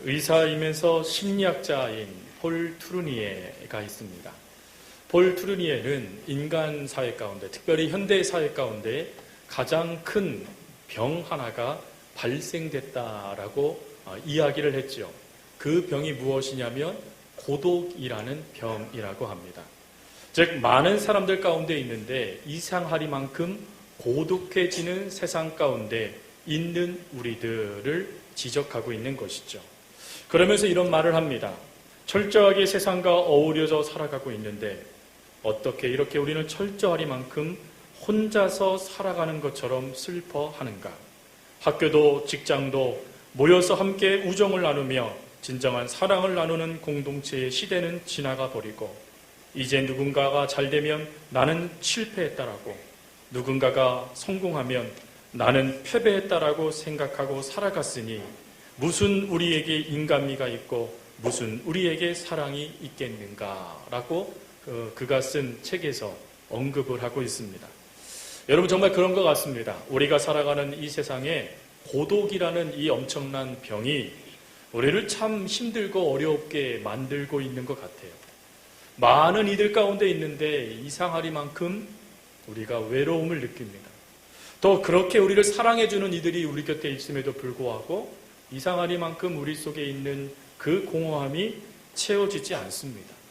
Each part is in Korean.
의사이면서 심리학자인 폴 트루니에가 있습니다. 폴 트루니에는 인간 사회 가운데, 특별히 현대 사회 가운데 가장 큰 병 하나가 발생됐다라고 이야기를 했죠. 그 병이 무엇이냐면 고독이라는 병이라고 합니다. 즉 많은 사람들 가운데 있는데 이상하리만큼 고독해지는 세상 가운데 있는 우리들을 지적하고 있는 것이죠. 그러면서 이런 말을 합니다. 철저하게 세상과 어우러져 살아가고 있는데 어떻게 이렇게 우리는 철저하리만큼 혼자서 살아가는 것처럼 슬퍼하는가? 학교도 직장도 모여서 함께 우정을 나누며 진정한 사랑을 나누는 공동체의 시대는 지나가 버리고 이제 누군가가 잘되면 나는 실패했다라고, 누군가가 성공하면 나는 패배했다라고 생각하고 살아갔으니 무슨 우리에게 인간미가 있고 무슨 우리에게 사랑이 있겠는가라고 그가 쓴 책에서 언급을 하고 있습니다. 여러분 정말 그런 것 같습니다. 우리가 살아가는 이 세상에 고독이라는 이 엄청난 병이 우리를 참 힘들고 어렵게 만들고 있는 것 같아요. 많은 이들 가운데 있는데 이상하리만큼 우리가 외로움을 느낍니다. 또 그렇게 우리를 사랑해주는 이들이 우리 곁에 있음에도 불구하고 이상하리만큼 우리 속에 있는 그 공허함이 채워지지 않습니다.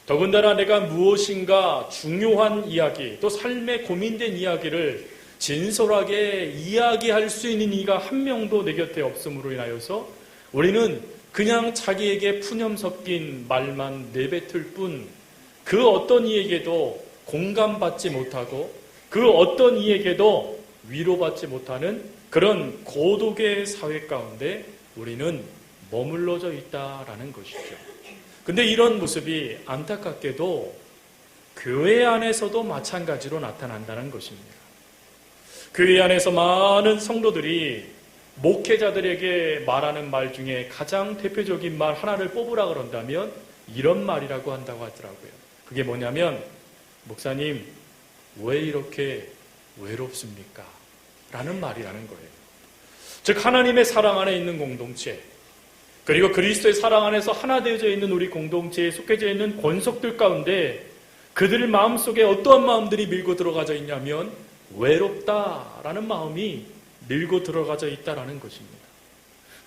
더군다나 내가 무엇인가 중요한 이야기, 또 삶에 고민된 이야기를 진솔하게 이야기할 수 있는 이가 한 명도 내 곁에 없음으로 인하여서 우리는 그냥 자기에게 푸념 섞인 말만 내뱉을 뿐 그 어떤 이에게도 공감받지 못하고 그 어떤 이에게도 위로받지 못하는 그런 고독의 사회 가운데 우리는 머물러져 있다라는 것이죠. 근데 이런 모습이 안타깝게도 교회 안에서도 마찬가지로 나타난다는 것입니다. 교회 안에서 많은 성도들이 목회자들에게 말하는 말 중에 가장 대표적인 말 하나를 뽑으라 그런다면 이런 말이라고 한다고 하더라고요. 그게 뭐냐면, 목사님 왜 이렇게 외롭습니까? 라는 말이라는 거예요. 즉 하나님의 사랑 안에 있는 공동체, 그리고 그리스도의 사랑 안에서 하나 되어져 있는 우리 공동체에 속해져 있는 권속들 가운데 그들 마음속에 어떠한 마음들이 밀고 들어가져 있냐면 외롭다라는 마음이 밀고 들어가져 있다라는 것입니다.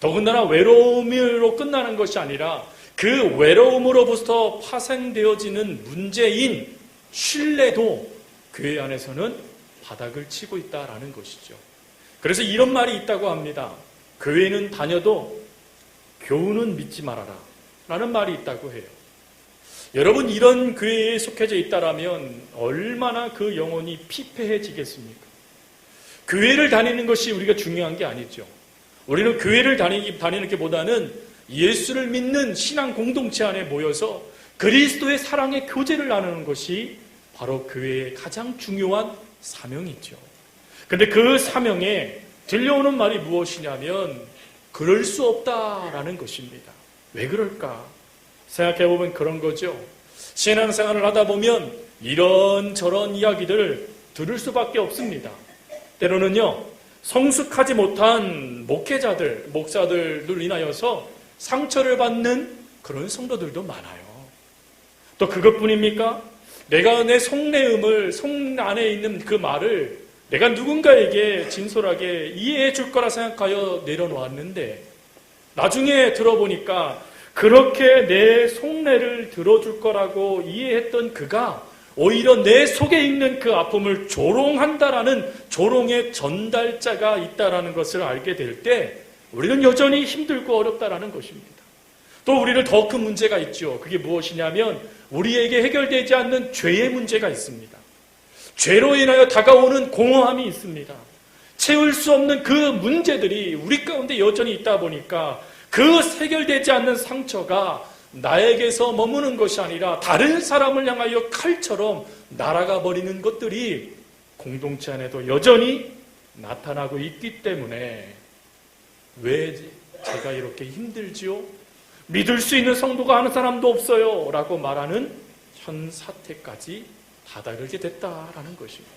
더군다나 외로움으로 끝나는 것이 아니라 그 외로움으로부터 파생되어지는 문제인 신뢰도 교회 안에서는 바닥을 치고 있다라는 것이죠. 그래서 이런 말이 있다고 합니다. 교회는 다녀도 교훈은 믿지 말아라 라는 말이 있다고 해요. 여러분 이런 교회에 속해져 있다라면 얼마나 그 영혼이 피폐해지겠습니까? 교회를 다니는 것이 우리가 중요한 게 아니죠. 우리는 교회를 다니는 게 보다는 예수를 믿는 신앙 공동체 안에 모여서 그리스도의 사랑의 교제를 나누는 것이 바로 교회의 가장 중요한 사명이죠. 근데 그 사명에 들려오는 말이 무엇이냐면 그럴 수 없다라는 것입니다. 왜 그럴까? 생각해보면 그런 거죠. 신앙생활을 하다 보면 이런저런 이야기들을 들을 수밖에 없습니다. 때로는요, 성숙하지 못한 목회자들, 목사들을 인하여서 상처를 받는 그런 성도들도 많아요. 또 그것뿐입니까? 내가 내 속내음을, 속 안에 있는 그 말을 내가 누군가에게 진솔하게 이해해 줄 거라 생각하여 내려놓았는데 나중에 들어보니까 그렇게 내 속내를 들어줄 거라고 이해했던 그가 오히려 내 속에 있는 그 아픔을 조롱한다라는 조롱의 전달자가 있다라는 것을 알게 될 때 우리는 여전히 힘들고 어렵다라는 것입니다. 또 우리는 더 큰 문제가 있죠. 그게 무엇이냐면 우리에게 해결되지 않는 죄의 문제가 있습니다. 죄로 인하여 다가오는 공허함이 있습니다. 채울 수 없는 그 문제들이 우리 가운데 여전히 있다 보니까 그 해결되지 않는 상처가 나에게서 머무는 것이 아니라 다른 사람을 향하여 칼처럼 날아가 버리는 것들이 공동체 안에도 여전히 나타나고 있기 때문에 왜 제가 이렇게 힘들지요? 믿을 수 있는 성도가 하는 사람도 없어요 라고 말하는 현 사태까지 다다르게 됐다라는 것입니다.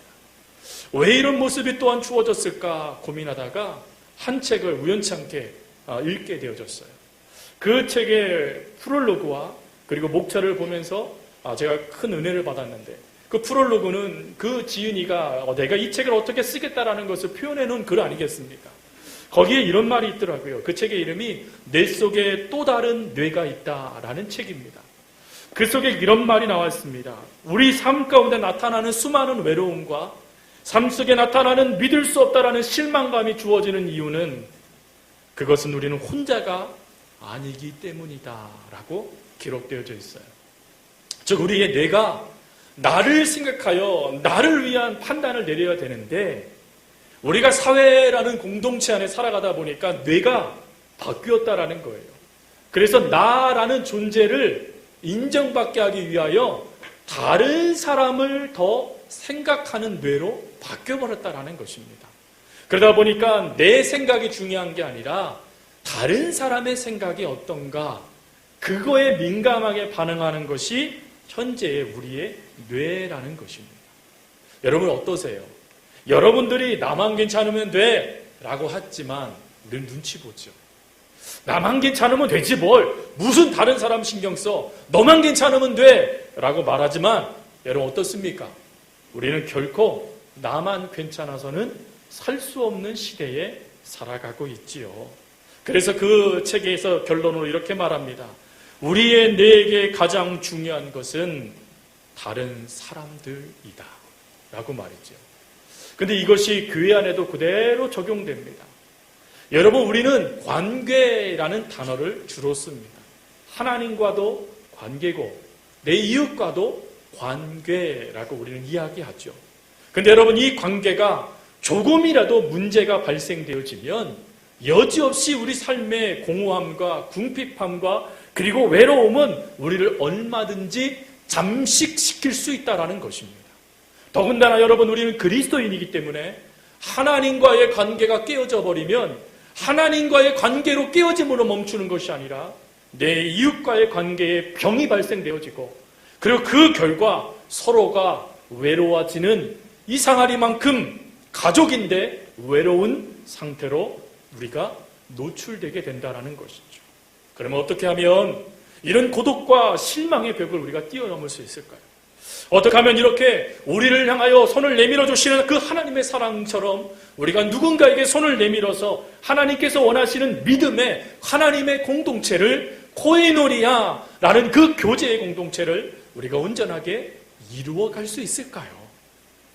왜 이런 모습이 또한 주어졌을까 고민하다가 한 책을 우연치 않게 읽게 되어졌어요. 그 책의 프롤로그와 그리고 목차를 보면서 제가 큰 은혜를 받았는데, 그 프롤로그는 그 지은이가 내가 이 책을 어떻게 쓰겠다라는 것을 표현해 놓은 글 아니겠습니까? 거기에 이런 말이 있더라고요. 그 책의 이름이 내 속에 또 다른 뇌가 있다라는 책입니다. 그 속에 이런 말이 나와 있습니다. 우리 삶 가운데 나타나는 수많은 외로움과 삶 속에 나타나는 믿을 수 없다라는 실망감이 주어지는 이유는 그것은 우리는 혼자가 아니기 때문이다 라고 기록되어져 있어요. 즉 우리의 뇌가 나를 생각하여 나를 위한 판단을 내려야 되는데, 우리가 사회라는 공동체 안에 살아가다 보니까 뇌가 바뀌었다라는 거예요. 그래서 나라는 존재를 인정받게 하기 위하여 다른 사람을 더 생각하는 뇌로 바뀌어버렸다라는 것입니다. 그러다 보니까 내 생각이 중요한 게 아니라 다른 사람의 생각이 어떤가, 그거에 민감하게 반응하는 것이 현재의 우리의 뇌라는 것입니다. 여러분 어떠세요? 여러분들이 나만 괜찮으면 돼 라고 하지만 우리는 눈치 보죠. 나만 괜찮으면 되지 뭘, 무슨 다른 사람 신경 써, 너만 괜찮으면 돼 라고 말하지만 여러분 어떻습니까? 우리는 결코 나만 괜찮아서는 살 수 없는 시대에 살아가고 있지요. 그래서 그 책에서 결론으로 이렇게 말합니다. 우리의 뇌에게 가장 중요한 것은 다른 사람들이다 라고 말이죠. 근데 이것이 교회 안에도 그대로 적용됩니다. 여러분 우리는 관계라는 단어를 주로 씁니다. 하나님과도 관계고 내 이웃과도 관계라고 우리는 이야기하죠. 근데 여러분 이 관계가 조금이라도 문제가 발생되어지면 여지없이 우리 삶의 공허함과 궁핍함과 그리고 외로움은 우리를 얼마든지 잠식시킬 수 있다는 것입니다. 더군다나 여러분 우리는 그리스도인이기 때문에 하나님과의 관계가 깨어져 버리면 하나님과의 관계로 깨어짐으로 멈추는 것이 아니라 내 이웃과의 관계에 병이 발생되어지고 그리고 그 결과 서로가 외로워지는 이상하리만큼 가족인데 외로운 상태로 우리가 노출되게 된다는 것이죠. 그러면 어떻게 하면 이런 고독과 실망의 벽을 우리가 뛰어넘을 수 있을까요? 어떻게 하면 이렇게 우리를 향하여 손을 내밀어 주시는 그 하나님의 사랑처럼 우리가 누군가에게 손을 내밀어서 하나님께서 원하시는 믿음의 하나님의 공동체를 코에노니아라는 그 교제의 공동체를 우리가 온전하게 이루어갈 수 있을까요?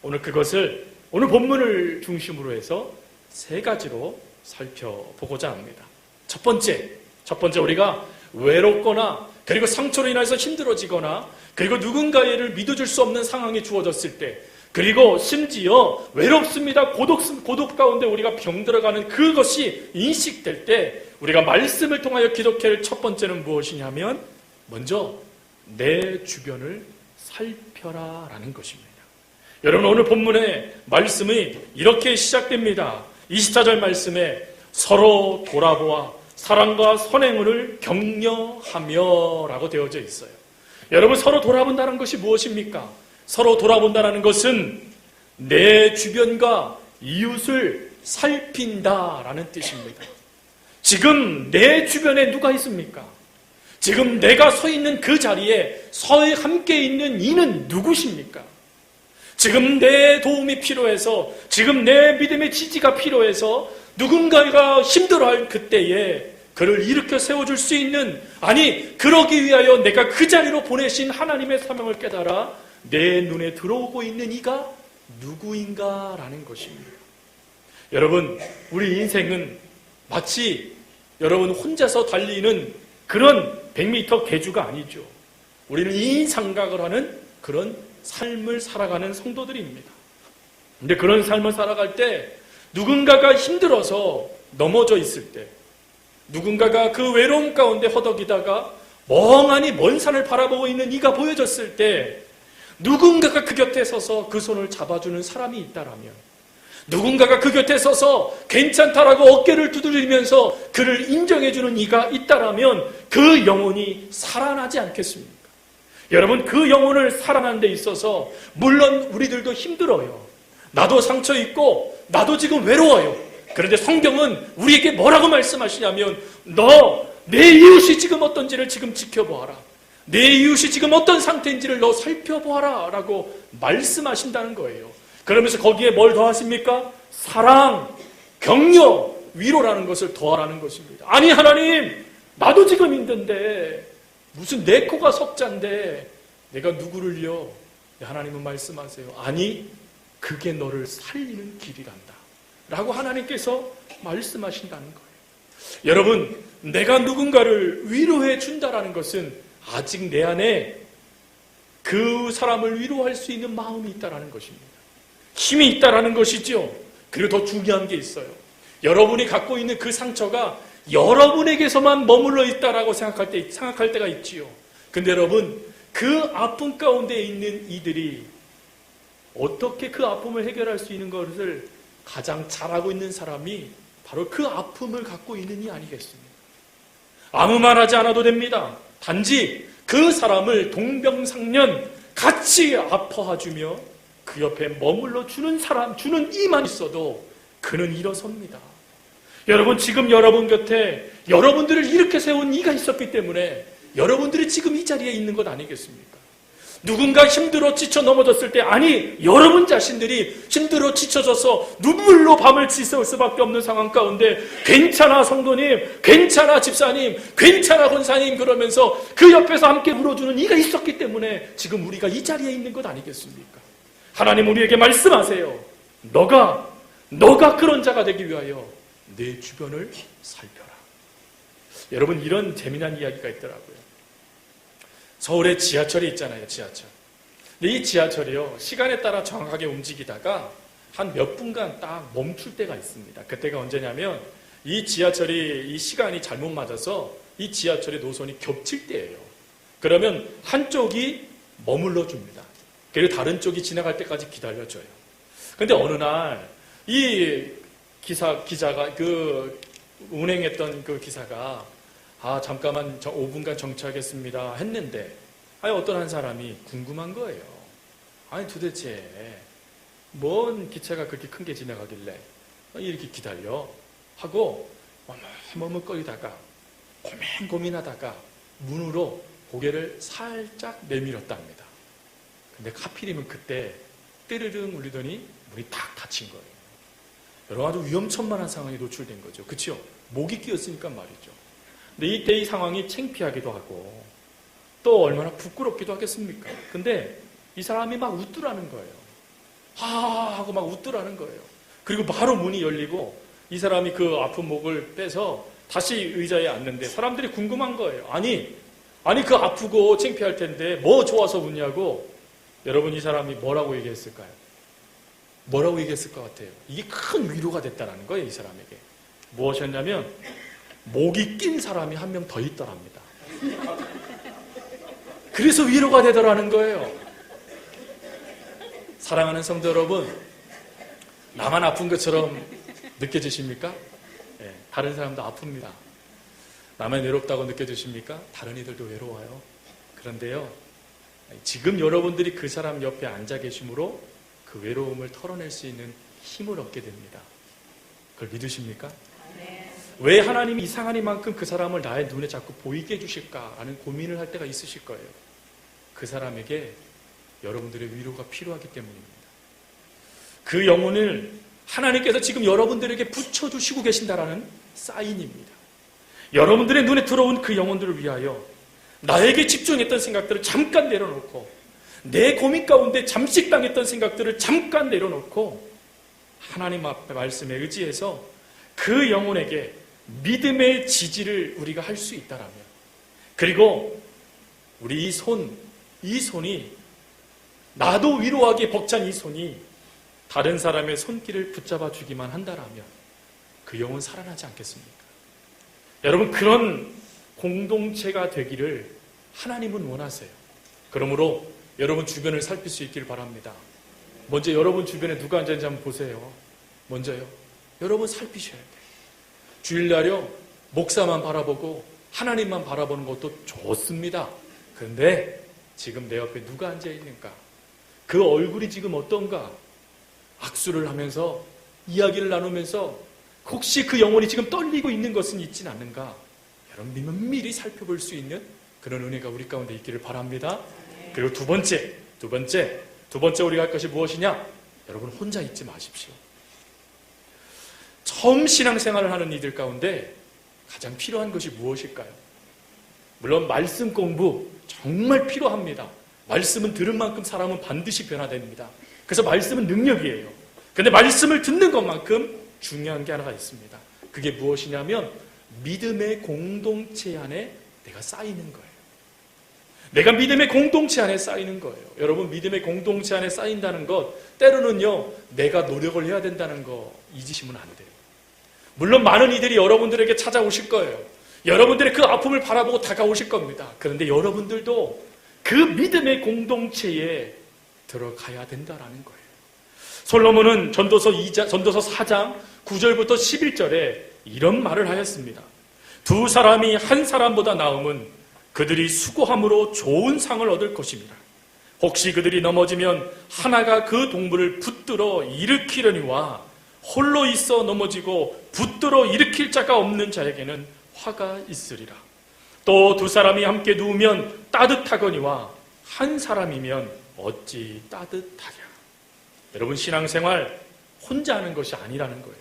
오늘 그것을 오늘 본문을 중심으로 해서 세 가지로 살펴보고자 합니다. 첫 번째 우리가 외롭거나 그리고 상처로 인해서 힘들어지거나 그리고 누군가를 믿어줄 수 없는 상황이 주어졌을 때 그리고 심지어 외롭습니다. 고독 가운데 우리가 병들어가는 그것이 인식될 때 우리가 말씀을 통하여 기독해야 할 첫 번째는 무엇이냐면 먼저 내 주변을 살펴라 라는 것입니다. 여러분 오늘 본문의 말씀이 이렇게 시작됩니다. 24절 말씀에 서로 돌아보아 사랑과 선행을 격려하며 라고 되어져 있어요. 여러분 서로 돌아본다는 것이 무엇입니까? 서로 돌아본다는 것은 내 주변과 이웃을 살핀다라는 뜻입니다. 지금 내 주변에 누가 있습니까? 지금 내가 서 있는 그 자리에 함께 있는 이는 누구십니까? 지금 내 도움이 필요해서 지금 내 믿음의 지지가 필요해서 누군가가 힘들어할 그때에 그를 일으켜 세워줄 수 있는 아니 그러기 위하여 내가 그 자리로 보내신 하나님의 사명을 깨달아 내 눈에 들어오고 있는 이가 누구인가라는 것입니다. 여러분 우리 인생은 마치 여러분 혼자서 달리는 그런 100m 계주가 아니죠. 우리는 이인상각을 하는 그런 삶을 살아가는 성도들입니다. 근데 그런 삶을 살아갈 때 누군가가 힘들어서 넘어져 있을 때 누군가가 그 외로움 가운데 허덕이다가 멍하니 먼 산을 바라보고 있는 이가 보여졌을 때 누군가가 그 곁에 서서 그 손을 잡아주는 사람이 있다라면 누군가가 그 곁에 서서 괜찮다라고 어깨를 두드리면서 그를 인정해주는 이가 있다라면 그 영혼이 살아나지 않겠습니까? 여러분 그 영혼을 살아나는 데 있어서 물론 우리들도 힘들어요. 나도 상처 있고 나도 지금 외로워요. 그런데 성경은 우리에게 뭐라고 말씀하시냐면 너 내 이웃이 지금 어떤지를 지금 지켜보아라. 내 이웃이 지금 어떤 상태인지를 너 살펴보아라 라고 말씀하신다는 거예요. 그러면서 거기에 뭘 더하십니까? 사랑, 격려, 위로라는 것을 더하라는 것입니다. 아니 하나님, 나도 지금 힘든데 무슨 내 코가 석잔데 내가 누구를요? 하나님은 말씀하세요. 아니, 그게 너를 살리는 길이란다 라고 하나님께서 말씀하신다는 거예요. 여러분, 내가 누군가를 위로해 준다라는 것은 아직 내 안에 그 사람을 위로할 수 있는 마음이 있다라는 것입니다. 힘이 있다라는 것이죠. 그리고 더 중요한 게 있어요. 여러분이 갖고 있는 그 상처가 여러분에게서만 머물러 있다라고 생각할 때가 있지요. 근데 여러분, 그 아픔 가운데 있는 이들이 어떻게 그 아픔을 해결할 수 있는 것을 가장 잘하고 있는 사람이 바로 그 아픔을 갖고 있는 이 아니겠습니까? 아무 말 하지 않아도 됩니다. 단지 그 사람을 동병상련 같이 아파주며 그 옆에 머물러 주는 사람, 주는 이만 있어도 그는 일어섭니다. 여러분, 지금 여러분 곁에 여러분들을 이렇게 세운 이가 있었기 때문에 여러분들이 지금 이 자리에 있는 것 아니겠습니까? 누군가 힘들어 지쳐 넘어졌을 때, 아니 여러분 자신들이 힘들어 지쳐져서 눈물로 밤을 지새울 수밖에 없는 상황 가운데 괜찮아 성도님, 괜찮아 집사님, 괜찮아 권사님 그러면서 그 옆에서 함께 울어주는 이가 있었기 때문에 지금 우리가 이 자리에 있는 것 아니겠습니까? 하나님 우리에게 말씀하세요. 너가 그런 자가 되기 위하여 내 주변을 살펴라. 여러분, 이런 재미난 이야기가 있더라고요. 서울에 지하철이 있잖아요, 지하철. 근데 이 지하철이요, 시간에 따라 정확하게 움직이다가 한 몇 분간 딱 멈출 때가 있습니다. 그때가 언제냐면 이 지하철이 이 시간이 잘못 맞아서 이 지하철의 노선이 겹칠 때예요. 그러면 한쪽이 머물러 줍니다. 그리고 다른 쪽이 지나갈 때까지 기다려줘요. 근데 어느 날 이 기자가 운행했던 그 기사가 잠깐만 5분간 정차하겠습니다 했는데 어떤 한 사람이 궁금한 거예요. 아니 도대체 뭔 기차가 그렇게 큰 게 지나가길래 이렇게 기다려 하고 머뭇거리다가 고민하다가 문으로 고개를 살짝 내밀었답니다. 근데 하필이면 그때 띠르릉 울리더니 문이 탁 닫힌 거예요. 여러 가지 위험천만한 상황에 노출된 거죠. 그렇죠? 목이 끼었으니까 말이죠. 근데 이때 이 상황이 창피하기도 하고 또 얼마나 부끄럽기도 하겠습니까? 근데 이 사람이 막 웃더라는 거예요. 하고 막 웃더라는 거예요. 그리고 바로 문이 열리고 이 사람이 그 아픈 목을 빼서 다시 의자에 앉는데 사람들이 궁금한 거예요. 아니 그 아프고 창피할 텐데 뭐 좋아서 웃냐고. 여러분, 이 사람이 뭐라고 얘기했을까요? 뭐라고 얘기했을 것 같아요? 이게 큰 위로가 됐다는 거예요, 이 사람에게. 무엇이었냐면 목이 낀 사람이 한 명 더 있더랍니다. 그래서 위로가 되더라는 거예요. 사랑하는 성도 여러분, 나만 아픈 것처럼 느껴지십니까? 네, 다른 사람도 아픕니다. 나만 외롭다고 느껴지십니까? 다른 이들도 외로워요. 그런데요, 지금 여러분들이 그 사람 옆에 앉아 계심으로 그 외로움을 털어낼 수 있는 힘을 얻게 됩니다. 그걸 믿으십니까? 네. 왜 하나님이 이상한 이만큼 그 사람을 나의 눈에 자꾸 보이게 해주실까라는 고민을 할 때가 있으실 거예요. 그 사람에게 여러분들의 위로가 필요하기 때문입니다. 그 영혼을 하나님께서 지금 여러분들에게 붙여주시고 계신다라는 사인입니다. 여러분들의 눈에 들어온 그 영혼들을 위하여 나에게 집중했던 생각들을 잠깐 내려놓고 내 고민 가운데 잠식당했던 생각들을 잠깐 내려놓고 하나님 앞에 말씀에 의지해서 그 영혼에게 믿음의 지지를 우리가 할 수 있다라면, 그리고 우리 이 손이 나도 위로하기에 벅찬 이 손이 다른 사람의 손길을 붙잡아 주기만 한다라면 그 영혼 살아나지 않겠습니까? 여러분, 그런 공동체가 되기를 하나님은 원하세요. 그러므로 여러분 주변을 살필 수 있기를 바랍니다. 먼저 여러분 주변에 누가 앉아있는지 한번 보세요. 먼저요. 여러분 살피셔야 돼요. 주일날요, 목사만 바라보고 하나님만 바라보는 것도 좋습니다. 그런데 지금 내 옆에 누가 앉아있는가? 그 얼굴이 지금 어떤가? 악수를 하면서 이야기를 나누면서 혹시 그 영혼이 지금 떨리고 있는 것은 있진 않는가? 그런 면밀히 살펴볼 수 있는 그런 은혜가 우리 가운데 있기를 바랍니다. 그리고 두 번째 우리가 할 것이 무엇이냐? 여러분, 혼자 있지 마십시오. 처음 신앙생활을 하는 이들 가운데 가장 필요한 것이 무엇일까요? 물론 말씀 공부 정말 필요합니다. 말씀은 들은 만큼 사람은 반드시 변화됩니다. 그래서 말씀은 능력이에요. 그런데 말씀을 듣는 것만큼 중요한 게 하나가 있습니다. 그게 무엇이냐면 믿음의 공동체 안에 내가 쌓이는 거예요. 내가 믿음의 공동체 안에 쌓이는 거예요. 여러분, 믿음의 공동체 안에 쌓인다는 것, 때로는요, 내가 노력을 해야 된다는 거 잊으시면 안 돼요. 물론 많은 이들이 여러분들에게 찾아오실 거예요. 여러분들의 그 아픔을 바라보고 다가오실 겁니다. 그런데 여러분들도 그 믿음의 공동체에 들어가야 된다라는 거예요. 솔로몬은 전도서 4장 9절부터 11절에 이런 말을 하였습니다. 두 사람이 한 사람보다 나음은 그들이 수고함으로 좋은 상을 얻을 것입니다. 혹시 그들이 넘어지면 하나가 그 동물을 붙들어 일으키려니와 홀로 있어 넘어지고 붙들어 일으킬 자가 없는 자에게는 화가 있으리라. 또 두 사람이 함께 누우면 따뜻하거니와 한 사람이면 어찌 따뜻하랴. 여러분, 신앙생활 혼자 하는 것이 아니라는 거예요.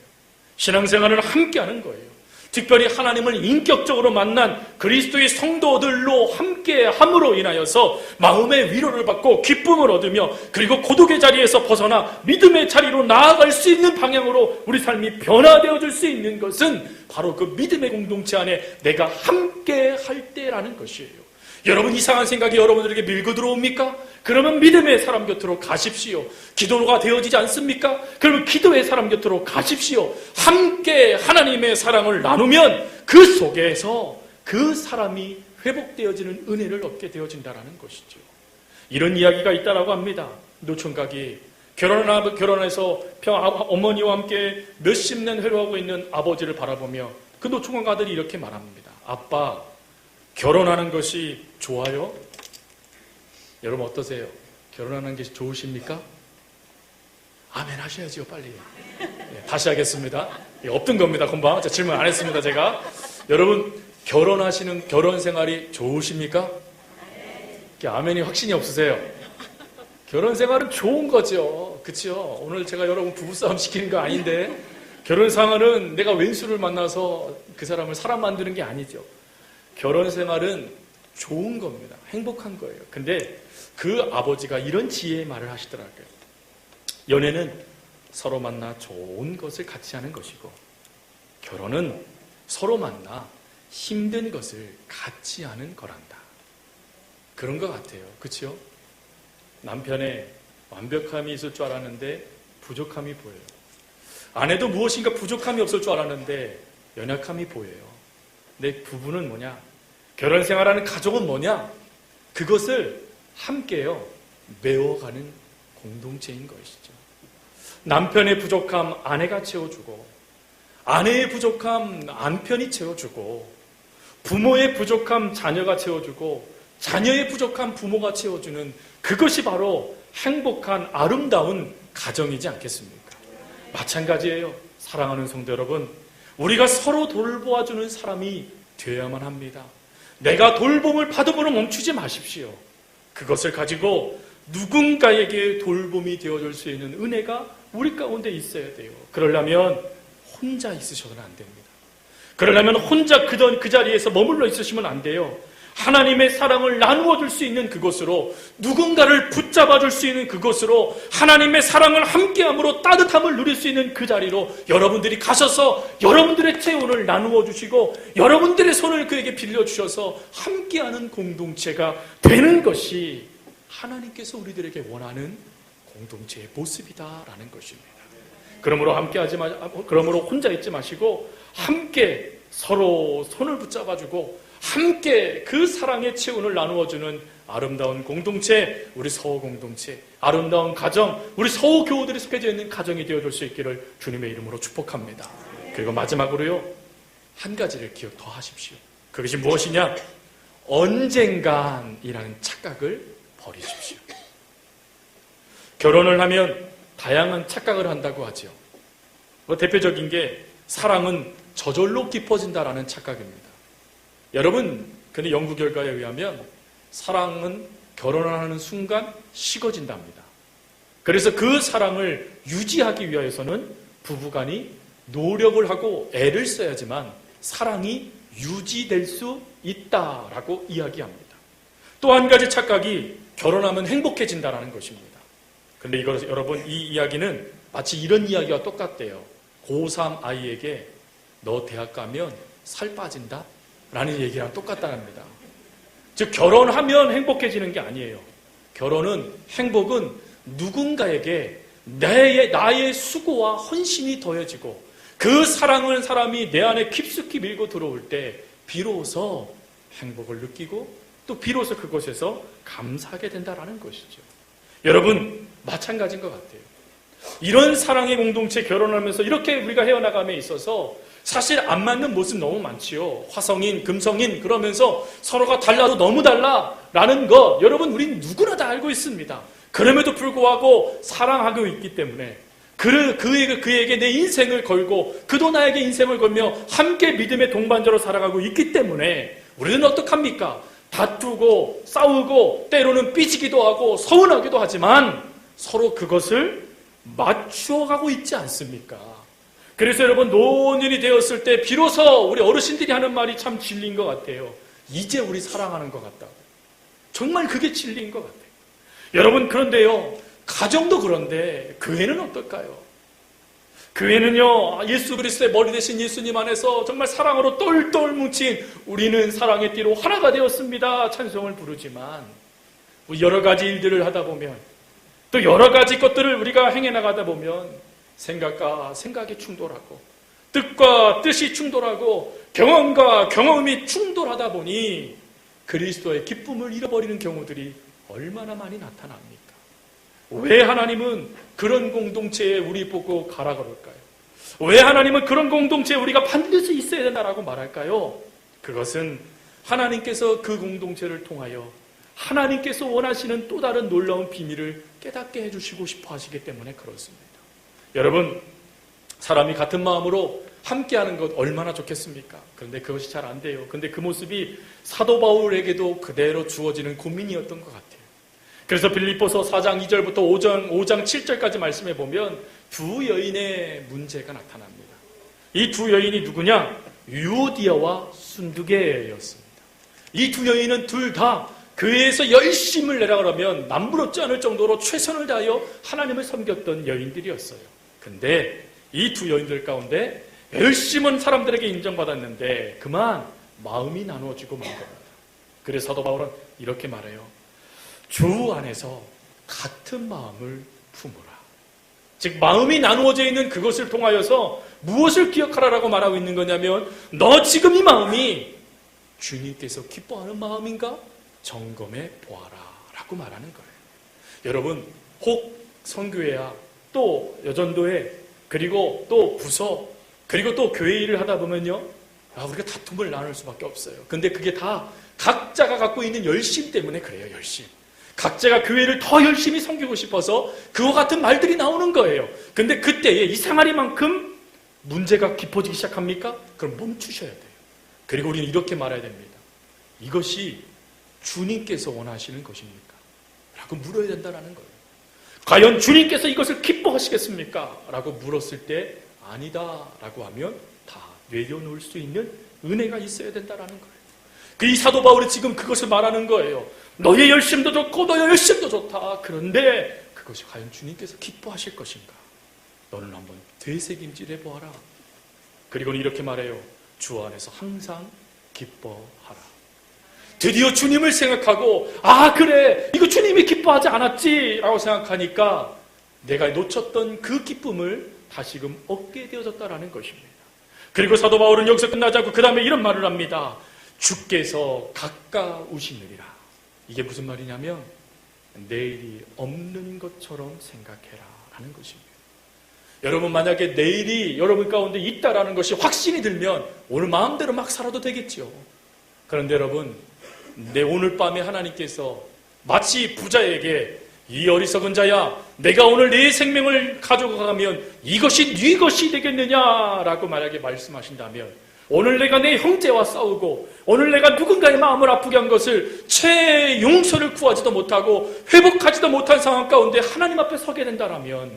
신앙생활은 함께 하는 거예요. 특별히 하나님을 인격적으로 만난 그리스도의 성도들로 함께 함으로 인하여서 마음의 위로를 받고 기쁨을 얻으며 그리고 고독의 자리에서 벗어나 믿음의 자리로 나아갈 수 있는 방향으로 우리 삶이 변화되어질 수 있는 것은 바로 그 믿음의 공동체 안에 내가 함께 할 때라는 것이에요. 여러분, 이상한 생각이 여러분들에게 밀고 들어옵니까? 그러면 믿음의 사람 곁으로 가십시오. 기도가 되어지지 않습니까? 그러면 기도의 사람 곁으로 가십시오. 함께 하나님의 사랑을 나누면 그 속에서 그 사람이 회복되어지는 은혜를 얻게 되어진다는 것이죠. 이런 이야기가 있다라고 합니다. 노총각이 결혼해서 어머니와 함께 몇십 년 회로하고 있는 아버지를 바라보며 그 노총각 아들이 이렇게 말합니다. 아빠, 결혼하는 것이 좋아요? 여러분, 어떠세요? 결혼하는 게 좋으십니까? 아멘 하셔야지요, 빨리. 네, 다시 하겠습니다. 없던 겁니다, 금방. 질문 안 했습니다, 제가. 여러분, 결혼하시는 결혼 생활이 좋으십니까? 아멘이 확신이 없으세요? 결혼 생활은 좋은 거죠. 그렇죠? 오늘 제가 여러분 부부싸움 시키는 거 아닌데, 결혼 생활은 내가 왼수를 만나서 그 사람을 사람 만드는 게 아니죠. 결혼 생활은 좋은 겁니다. 행복한 거예요. 근데 그 아버지가 이런 지혜의 말을 하시더라고요. 연애는 서로 만나 좋은 것을 같이 하는 것이고, 결혼은 서로 만나 힘든 것을 같이 하는 거란다. 그런 것 같아요. 그렇죠? 남편의 완벽함이 있을 줄 알았는데 부족함이 보여요. 아내도 무엇인가 부족함이 없을 줄 알았는데 연약함이 보여요. 근데 부부는 뭐냐? 결혼 생활하는 가족은 뭐냐? 그것을 함께요, 메워가는 공동체인 것이죠. 남편의 부족함 아내가 채워주고, 아내의 부족함 남편이 채워주고, 부모의 부족함 자녀가 채워주고, 자녀의 부족함 부모가 채워주는 그것이 바로 행복한 아름다운 가정이지 않겠습니까? 마찬가지예요. 사랑하는 성도 여러분, 우리가 서로 돌보아주는 사람이 되어야만 합니다. 내가 돌봄을 받음으로 멈추지 마십시오. 그것을 가지고 누군가에게 돌봄이 되어줄 수 있는 은혜가 우리 가운데 있어야 돼요. 그러려면 혼자 있으셔서는 안 됩니다. 그러려면 혼자 그 자리에서 머물러 있으시면 안 돼요. 하나님의 사랑을 나누어 줄 수 있는 그곳으로, 누군가를 붙잡아 줄 수 있는 그곳으로, 하나님의 사랑을 함께함으로 따뜻함을 누릴 수 있는 그 자리로 여러분들이 가셔서 여러분들의 체온을 나누어 주시고 여러분들의 손을 그에게 빌려주셔서 함께하는 공동체가 되는 것이 하나님께서 우리들에게 원하는 공동체의 모습이다라는 것입니다. 그러므로 혼자 있지 마시고 함께 서로 손을 붙잡아주고 함께 그 사랑의 체온을 나누어주는 아름다운 공동체, 우리 서호 공동체, 아름다운 가정, 우리 서호 교우들이 속해져 있는 가정이 되어줄 수 있기를 주님의 이름으로 축복합니다. 그리고 마지막으로요, 한 가지를 기억 더 하십시오. 그것이 무엇이냐? 언젠간이라는 착각을 버리십시오. 결혼을 하면 다양한 착각을 한다고 하죠. 대표적인 게 사랑은 저절로 깊어진다라는 착각입니다. 여러분, 근데 연구 결과에 의하면 사랑은 결혼하는 순간 식어진답니다. 그래서 그 사랑을 유지하기 위해서는 부부간이 노력을 하고 애를 써야지만 사랑이 유지될 수 있다라고 이야기합니다. 또 한 가지 착각이 결혼하면 행복해진다라는 것입니다. 그런데 이거 여러분, 이 이야기는 마치 이런 이야기와 똑같대요. 고3 아이에게 너 대학 가면 살 빠진다? 라는 얘기랑 똑같다랍니다. 즉 결혼하면 행복해지는 게 아니에요. 결혼은, 행복은 누군가에게 나의 수고와 헌신이 더해지고 그 사랑을 사람이 내 안에 깊숙이 밀고 들어올 때 비로소 행복을 느끼고 또 비로소 그곳에서 감사하게 된다라는 것이죠. 여러분, 마찬가지인 것 같아요. 이런 사랑의 공동체 결혼하면서 이렇게 우리가 헤어나감에 있어서 사실 안 맞는 모습 너무 많지요. 화성인, 금성인 그러면서 서로가 달라도 너무 달라라는 것 여러분 우린 누구나 다 알고 있습니다. 그럼에도 불구하고 사랑하고 있기 때문에 그에게 내 인생을 걸고 그도 나에게 인생을 걸며 함께 믿음의 동반자로 살아가고 있기 때문에 우리는 어떡합니까? 다투고 싸우고 때로는 삐지기도 하고 서운하기도 하지만 서로 그것을 맞추어가고 있지 않습니까? 그래서 여러분 노년이 되었을 때 비로소 우리 어르신들이 하는 말이 참 진리인 것 같아요. 이제 우리 사랑하는 것 같다고. 정말 그게 진리인 것 같아요. 여러분 그런데요, 가정도 그런데 교회는 어떨까요? 교회는요, 예수 그리스도의 머리 되신 예수님 안에서 정말 사랑으로 똘똘 뭉친 우리는 사랑의 띠로 하나가 되었습니다 찬송을 부르지만 여러 가지 일들을 하다 보면 또 여러 가지 것들을 우리가 행해 나가다 보면 생각과 생각이 충돌하고 뜻과 뜻이 충돌하고 경험과 경험이 충돌하다 보니 그리스도의 기쁨을 잃어버리는 경우들이 얼마나 많이 나타납니까? 왜 하나님은 그런 공동체에 우리 보고 가라 그럴까요? 왜 하나님은 그런 공동체에 우리가 반드시 있어야 된다라고 말할까요? 그것은 하나님께서 그 공동체를 통하여 하나님께서 원하시는 또 다른 놀라운 비밀을 깨닫게 해주시고 싶어 하시기 때문에 그렇습니다. 여러분, 사람이 같은 마음으로 함께하는 것 얼마나 좋겠습니까? 그런데 그것이 잘 안 돼요. 그런데 그 모습이 사도 바울에게도 그대로 주어지는 고민이었던 것 같아요. 그래서 빌립보서 4장 2절부터 5장 7절까지 말씀해 보면 두 여인의 문제가 나타납니다. 이 두 여인이 누구냐? 유오디아와 순두계였습니다. 이 두 여인은 둘 다 교회에서 열심을 내라 그러면 남부럽지 않을 정도로 최선을 다하여 하나님을 섬겼던 여인들이었어요. 근데 이 두 여인들 가운데 열심은 사람들에게 인정받았는데 그만 마음이 나누어지고 만 겁니다. 그래서 사도 바울은 이렇게 말해요. 주 안에서 같은 마음을 품으라. 즉 마음이 나누어져 있는 그것을 통하여서 무엇을 기억하라라고 말하고 있는 거냐면 너 지금 이 마음이 주님께서 기뻐하는 마음인가? 점검해 보아라 라고 말하는 거예요. 여러분 혹 선교회야 또 여전도회 그리고 또 부서 그리고 또 교회 일을 하다 보면요 우리가 다툼을 나눌 수밖에 없어요. 근데 그게 다 각자가 갖고 있는 열심 때문에 그래요. 열심. 각자가 교회를 더 열심히 섬기고 싶어서 그와 같은 말들이 나오는 거예요. 근데 그때에 이상하리만큼 문제가 깊어지기 시작합니까? 그럼 멈추셔야 돼요. 그리고 우리는 이렇게 말해야 됩니다. 이것이 주님께서 원하시는 것입니까? 라고 물어야 된다는 거예요. 과연 주님께서 이것을 기뻐하시겠습니까? 라고 물었을 때 아니다 라고 하면 다 내려놓을 수 있는 은혜가 있어야 된다는 거예요. 이 사도 바울이 지금 그것을 말하는 거예요. 너의 열심도 좋고 너의 열심도 좋다. 그런데 그것이 과연 주님께서 기뻐하실 것인가? 너는 한번 되새김질 해보아라. 그리고는 이렇게 말해요. 주 안에서 항상 기뻐하라. 드디어 주님을 생각하고 그래 이거 주님이 기뻐하지 않았지 라고 생각하니까 내가 놓쳤던 그 기쁨을 다시금 얻게 되어졌다라는 것입니다. 그리고 사도 바울은 여기서 끝나지 않고 그 다음에 이런 말을 합니다. 주께서 가까우시느니라. 이게 무슨 말이냐면 내일이 없는 것처럼 생각해라 라는 것입니다. 여러분 만약에 내일이 여러분 가운데 있다라는 것이 확신이 들면 오늘 마음대로 막 살아도 되겠죠. 그런데 여러분 내 오늘 밤에 하나님께서 마치 부자에게 이 어리석은 자야 내가 오늘 네 생명을 가져가면 이것이 네 것이 되겠느냐라고 만약에 말씀하신다면 오늘 내가 내 형제와 싸우고 오늘 내가 누군가의 마음을 아프게 한 것을 채 용서를 구하지도 못하고 회복하지도 못한 상황 가운데 하나님 앞에 서게 된다라면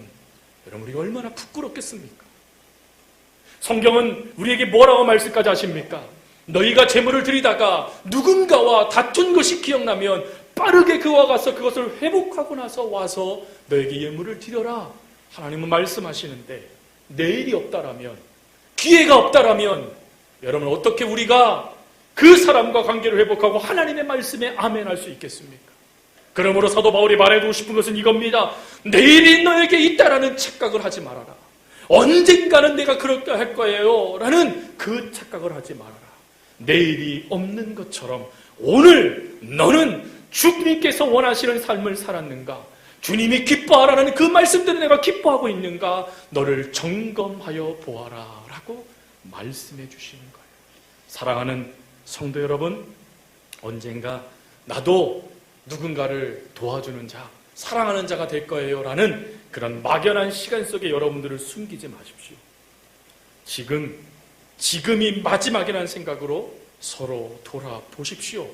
여러분 우리가 얼마나 부끄럽겠습니까? 성경은 우리에게 뭐라고 말씀까지 하십니까? 너희가 제물을 드리다가 누군가와 다툰 것이 기억나면 빠르게 그와 가서 그것을 회복하고 나서 와서 너에게 예물을 드려라. 하나님은 말씀하시는데 내일이 없다라면, 기회가 없다라면 여러분 어떻게 우리가 그 사람과 관계를 회복하고 하나님의 말씀에 아멘할 수 있겠습니까? 그러므로 사도 바울이 말해두고 싶은 것은 이겁니다. 내일이 너에게 있다라는 착각을 하지 말아라. 언젠가는 내가 그렇게 할 거예요 라는 그 착각을 하지 말아라. 내일이 없는 것처럼 오늘 너는 주님께서 원하시는 삶을 살았는가? 주님이 기뻐하라는 그 말씀대로 내가 기뻐하고 있는가? 너를 점검하여 보아라 라고 말씀해 주시는 거예요. 사랑하는 성도 여러분, 언젠가 나도 누군가를 도와주는 자, 사랑하는 자가 될 거예요 라는 그런 막연한 시간 속에 여러분들을 숨기지 마십시오. 지금이 마지막이라는 생각으로 서로 돌아보십시오.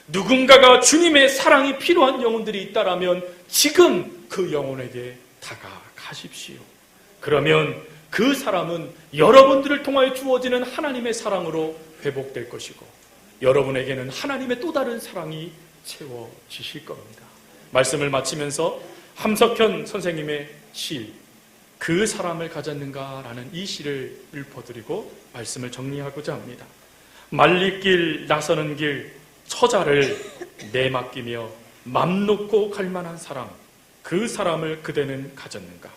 누군가가 주님의 사랑이 필요한 영혼들이 있다라면 지금 그 영혼에게 다가가십시오. 그러면 그 사람은 여러분들을 통하여 주어지는 하나님의 사랑으로 회복될 것이고 여러분에게는 하나님의 또 다른 사랑이 채워지실 겁니다. 말씀을 마치면서 함석현 선생님의 시 그 사람을 가졌는가라는 이 시를 읊어드리고 말씀을 정리하고자 합니다. 말리길 나서는 길 처자를 내맡기며 맘 놓고 갈 만한 사람, 그 사람을 그대는 가졌는가?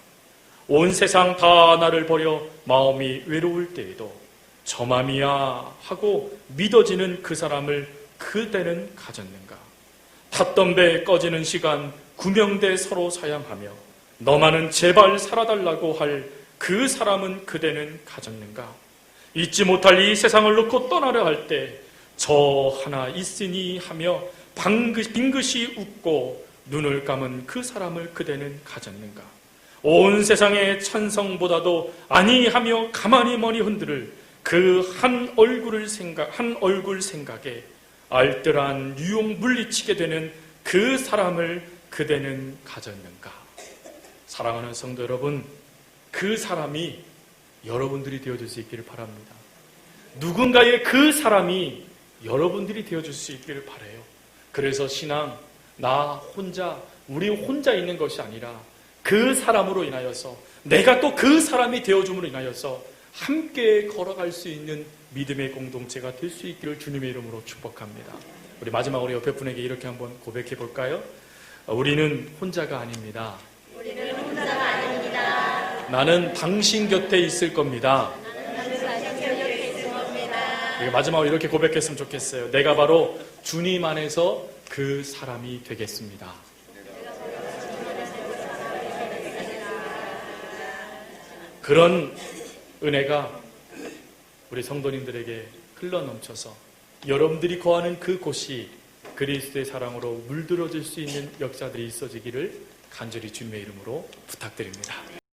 온 세상 다 나를 버려 마음이 외로울 때에도 저 맘이야 하고 믿어지는 그 사람을 그대는 가졌는가? 탔던 배 꺼지는 시간 구명대 서로 사양하며 너만은 제발 살아달라고 할 그 사람은 그대는 가졌는가? 잊지 못할 이 세상을 놓고 떠나려 할 때 저 하나 있으니 하며 빙긋이 웃고 눈을 감은 그 사람을 그대는 가졌는가? 온 세상의 찬성보다도 아니하며 가만히 머리 흔들을 그 한 얼굴 생각에 알뜰한 유혹 물리치게 되는 그 사람을 그대는 가졌는가? 사랑하는 성도 여러분, 그 사람이 여러분들이 되어줄 수 있기를 바랍니다. 누군가의 그 사람이 여러분들이 되어줄 수 있기를 바라요. 그래서 신앙, 우리 혼자 있는 것이 아니라 그 사람으로 인하여서 내가 또 그 사람이 되어줌으로 인하여서 함께 걸어갈 수 있는 믿음의 공동체가 될 수 있기를 주님의 이름으로 축복합니다. 우리 마지막으로 옆에 분에게 이렇게 한번 고백해 볼까요? 우리는 혼자가 아닙니다. 나는 당신 곁에 있을 겁니다. 마지막으로 이렇게 고백했으면 좋겠어요. 내가 바로 주님 안에서 그 사람이 되겠습니다. 그런 은혜가 우리 성도님들에게 흘러넘쳐서 여러분들이 거하는 그곳이 그리스도의 사랑으로 물들어질 수 있는 역사들이 있어지기를 간절히 주님의 이름으로 부탁드립니다.